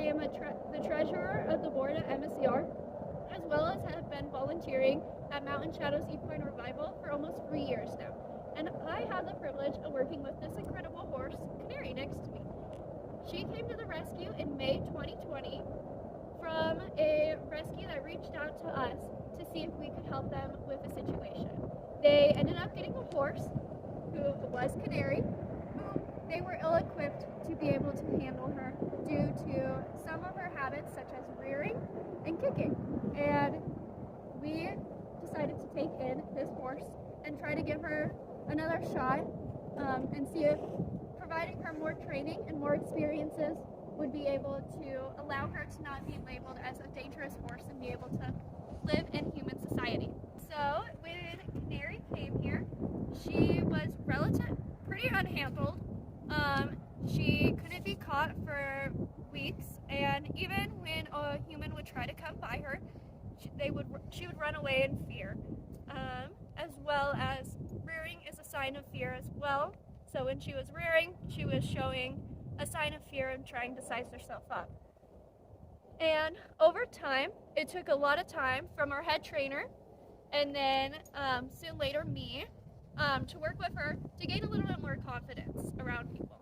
am the treasurer of the board at MSER, as well as have been volunteering at Mountain Shadows Equine Revival for almost 3 years now. And I have the privilege of working with this incredible horse, Cannary, next to me. She came to the rescue in May 2020 from a rescue that reached out to us to see if we could help them with a situation. They ended up getting a horse who was Cannary, who they were ill-equipped to be able to handle her due to some of her habits such as rearing and kicking. And we decided to take in this horse and try to give her another shot and see if providing her more training and more experiences would be able to allow her to not be labeled as a dangerous horse and be able to live in human society. So when Cannary came here, she was pretty unhandled. She couldn't be caught for weeks, and even when a human would try to come by her, she would run away in fear. As well as rearing is a sign of fear as well. So when she was rearing, she was showing a sign of fear and trying to size herself up. And over time, it took a lot of time from our head trainer and then soon later me to work with her to gain a little bit more confidence around people.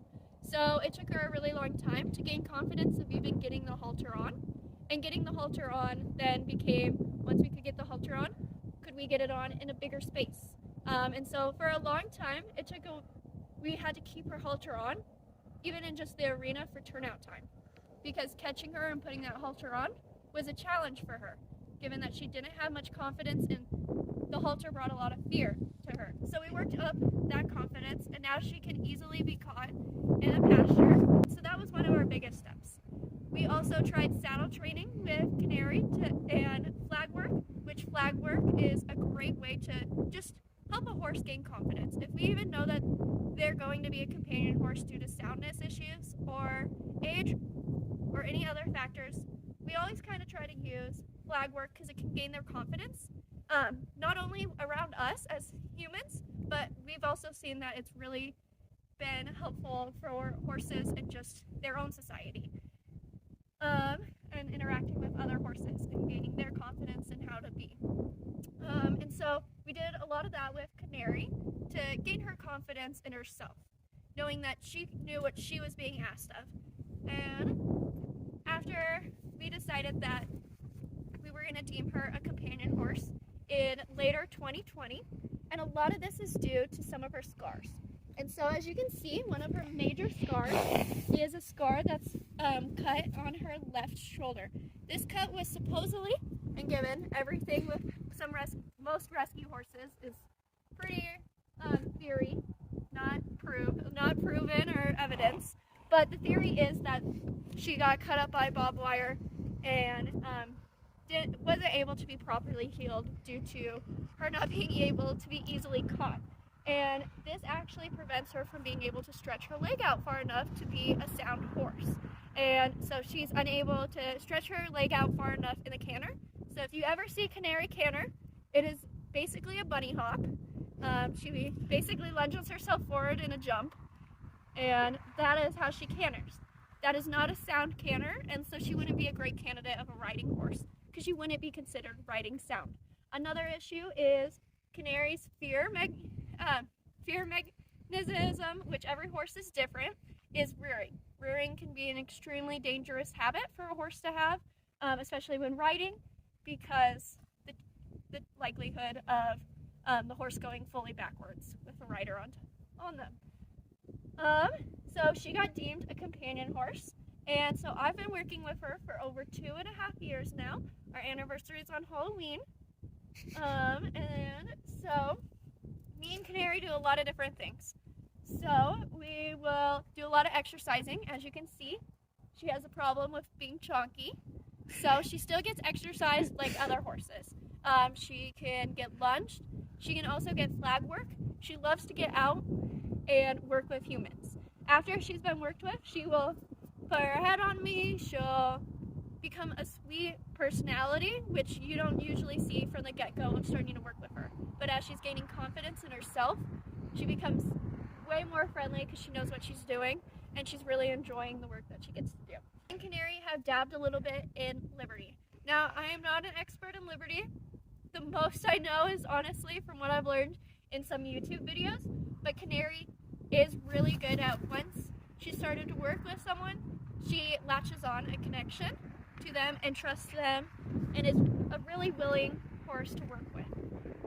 So it took her a really long time to gain confidence of even getting the halter on. And getting the halter on then became, once we could get the halter on, could we get it on in a bigger space? And so for a long time, we had to keep her halter on, even in just the arena for turnout time, because catching her and putting that halter on was a challenge for her, given that she didn't have much confidence and the halter brought a lot of fear to her. So we worked up that confidence, and now she can easily be caught in a pasture. So that was one of our biggest steps. We also tried saddle training with Cannary and flag work, which flag work is a great way to just help a horse gain confidence. If we even know that they're going to be a companion horse due to soundness issues or age or any other factors, we always kind of try to use flag work because it can gain their confidence, not only around us as humans, but we've also seen that it's really been helpful for horses in just their own society, and interacting with other horses and gaining their confidence in how to be. And so we did a lot of that with Cannary to gain her confidence in herself, knowing that she knew what she was being asked of. And after we decided that we were going to deem her a companion horse in later 2020, and a lot of this is due to some of her scars. And so as you can see, one of her major scars is a scar that's cut on her left shoulder. This cut was supposedly, and given everything with most rescue horses, is pretty theory, not proven or evidence. But the theory is that she got cut up by barbed wire and wasn't able to be properly healed due to her not being able to be easily caught. And this actually prevents her from being able to stretch her leg out far enough to be a sound horse. And so she's unable to stretch her leg out far enough in the canter. So if you ever see Cannary canter, it is basically a bunny hop. She basically lunges herself forward in a jump, and that is how she canters. That is not a sound canter, and so she wouldn't be a great candidate of a riding horse because she wouldn't be considered riding sound. Another issue is Cannary's fear mechanism, which every horse is different, is rearing. Rearing can be an extremely dangerous habit for a horse to have, especially when riding, because the likelihood of the horse going fully backwards with a rider on them. So she got deemed a companion horse, and so I've been working with her for over 2.5 years now. Our anniversary is on Halloween, and so me and Cannary do a lot of different things. So we will do a lot of exercising. As you can see, she has a problem with being chonky, so she still gets exercised like other horses. She can get lunged. She can also get flag work. She loves to get out and work with humans. After she's been worked with, she will put her head on me. She'll become a sweet personality, which you don't usually see from the get-go of starting to work with her. But as she's gaining confidence in herself, she becomes way more friendly because she knows what she's doing, and she's really enjoying the work that she gets to do. and Cannary have dabbed a little bit in Liberty. Now, I am not an expert in Liberty. The most I know is honestly from what I've learned in some YouTube videos, but Cannary is really good at once she started to work with someone, she latches on a connection to them and trusts them and is a really willing horse to work with.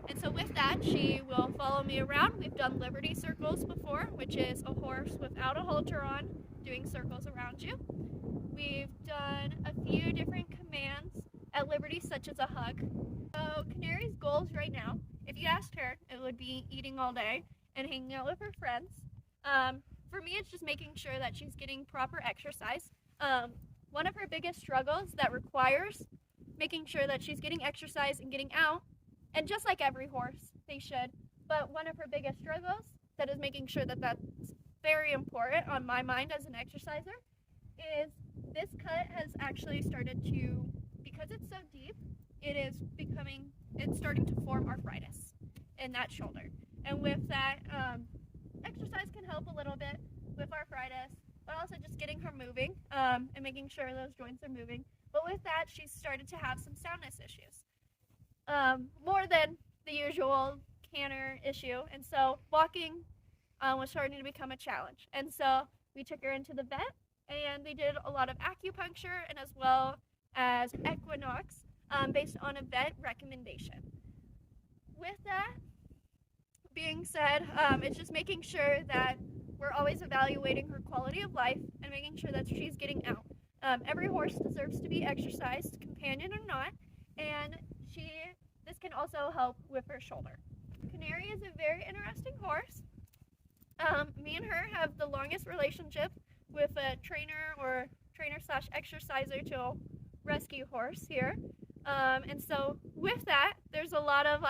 And so with that, she will follow me around. We've done Liberty circles before, which is a horse without a halter on doing circles around you. We've done a few different commands at Liberty, such as a hug. So Cannary's goals right now, if you asked her, it would be eating all day and hanging out with her friends. For me, it's just making sure that she's getting proper exercise. One of her biggest struggles that requires making sure that she's getting exercise and getting out, and just like every horse, they should, but one of her biggest struggles that is making sure that that's very important on my mind as an exerciser is this cut has actually started to, because it's so deep, it's starting to form arthritis in that shoulder. And with that, exercise can help a little bit with arthritis, but also just getting her moving and making sure those joints are moving. But with that, she's started to have some soundness issues, more than the usual canter issue. And so walking was starting to become a challenge. And so we took her into the vet, and they did a lot of acupuncture and as well as equinox based on a vet recommendation. With that being said, it's just making sure that we're always evaluating her quality of life and making sure that she's getting out. Every horse deserves to be exercised, companion or not, and this can also help with her shoulder. Cannary is a very interesting horse. Me and her have the longest relationship with a trainer or trainer/exerciser to rescue horse here. And so with that, there's a lot of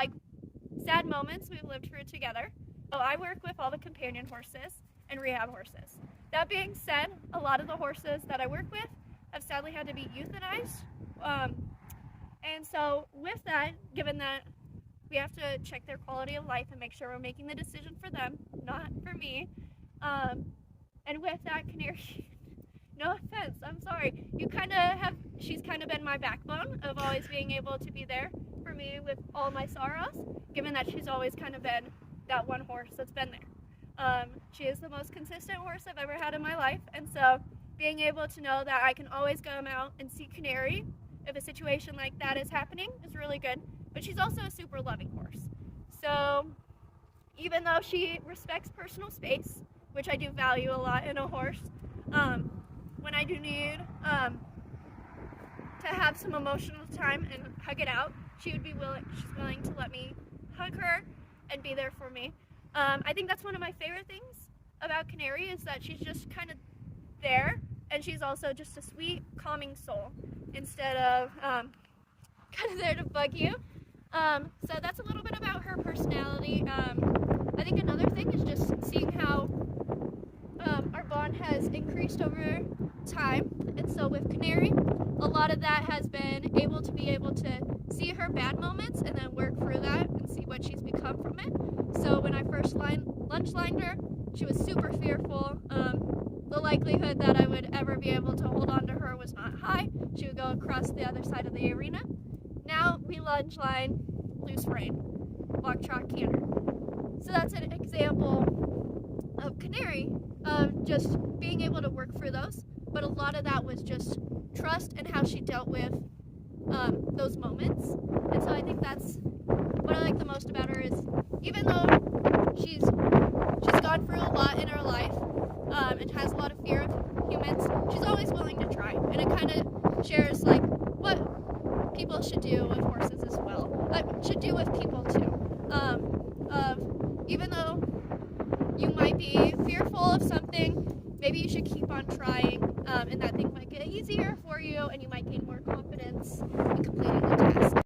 sad moments we've lived through together. So I work with all the companion horses and rehab horses. That being said, a lot of the horses that I work with have sadly had to be euthanized. And so with that, given that we have to check their quality of life and make sure we're making the decision for them, not for me. And with that, Cannary, no offense, I'm sorry. She's kind of been my backbone of always being able to be there for me with all my sorrows, given that she's always kind of been that one horse that's been there. She is the most consistent horse I've ever had in my life, and so being able to know that I can always come out and see Cannary if a situation like that is happening is really good. But she's also a super loving horse. So even though she respects personal space, which I do value a lot in a horse, when I do need to have some emotional time and hug it out, she's willing to let me hug her and be there for me. I think that's one of my favorite things about Cannary is that she's just kind of there, and she's also just a sweet, calming soul instead of kind of there to bug you. So that's a little bit about her personality. I think another thing is just seeing how our bond has increased over time. And so with Cannary, a lot of that has been able to see her bad moments and then work through that and see what she's become from it. So when I first lunch lined her, she was super fearful. The likelihood that I would ever be able to hold on to her was not high. She would go across the other side of the arena. Now we lunge line, loose rein, walk, trot, canter. So that's an example of Cannary, of just being able to work through those. But a lot of that was just trust and how she dealt with those moments. And so I think that's what I like the most about her is even though she's gone through a lot in her life and has a lot of fear of humans, she's always willing to try. And it kind of shares what people should do with horses as well. Should do with people too. Even though you might be fearful of something, maybe you should keep on trying, and that thing might get easier for you, and you might gain more confidence in completing the task.